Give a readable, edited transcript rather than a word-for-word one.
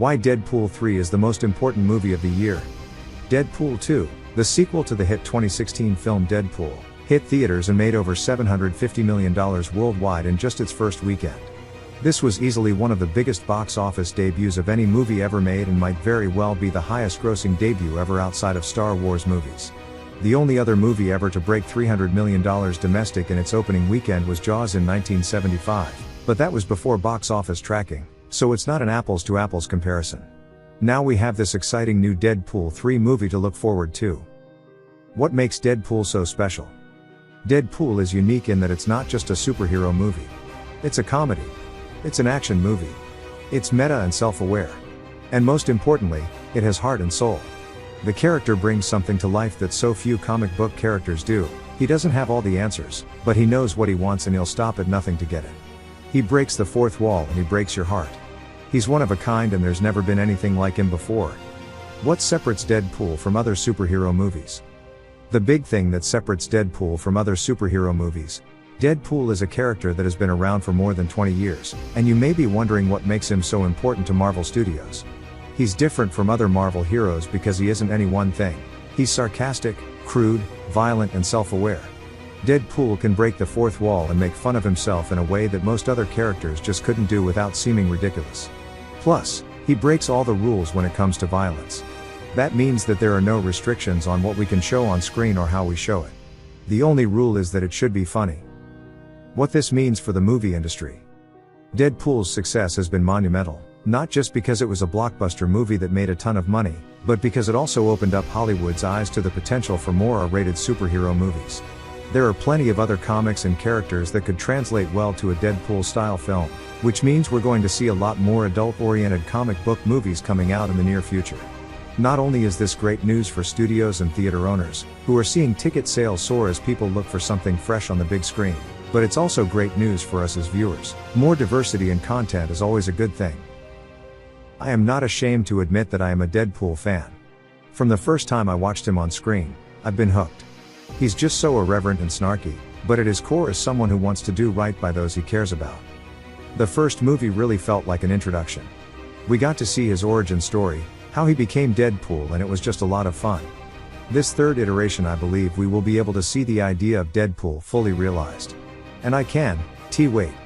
Why Deadpool 3 is the most important movie of the year. Deadpool 2, the sequel to the hit 2016 film Deadpool, hit theaters and made over $750 million worldwide in just its first weekend. This was easily one of the biggest box office debuts of any movie ever made and might very well be the highest grossing debut ever outside of Star Wars movies. The only other movie ever to break $300 million domestic in its opening weekend was Jaws in 1975, but that was before box office tracking, so it's not an apples to apples comparison. Now we have this exciting new Deadpool 3 movie to look forward to. What makes Deadpool so special? Deadpool is unique in that it's not just a superhero movie. It's a comedy. It's an action movie. It's meta and self-aware. And most importantly, it has heart and soul. The character brings something to life that so few comic book characters do. He doesn't have all the answers, but he knows what he wants and he'll stop at nothing to get it. He breaks the fourth wall and he breaks your heart. He's one of a kind and there's never been anything like him before. What separates Deadpool from other superhero movies? The big thing that separates Deadpool from other superhero movies. Deadpool is a character that has been around for more than 20 years, and you may be wondering what makes him so important to Marvel Studios. He's different from other Marvel heroes because he isn't any one thing. He's sarcastic, crude, violent and self-aware. Deadpool can break the fourth wall and make fun of himself in a way that most other characters just couldn't do without seeming ridiculous. Plus, he breaks all the rules when it comes to violence. That means that there are no restrictions on what we can show on screen or how we show it. The only rule is that it should be funny. What this means for the movie industry. Deadpool's success has been monumental, not just because it was a blockbuster movie that made a ton of money, but because it also opened up Hollywood's eyes to the potential for more R-rated superhero movies. There are plenty of other comics and characters that could translate well to a Deadpool-style film, which means we're going to see a lot more adult-oriented comic book movies coming out in the near future. Not only is this great news for studios and theater owners, who are seeing ticket sales soar as people look for something fresh on the big screen, but it's also great news for us as viewers. More diversity in content is always a good thing. I am not ashamed to admit that I am a Deadpool fan. From the first time I watched him on screen, I've been hooked. He's just so irreverent and snarky, but at his core is someone who wants to do right by those he cares about. The first movie really felt like an introduction. We got to see his origin story, how he became Deadpool, and it was just a lot of fun. This third iteration, I believe we will be able to see the idea of Deadpool fully realized. And I can't wait.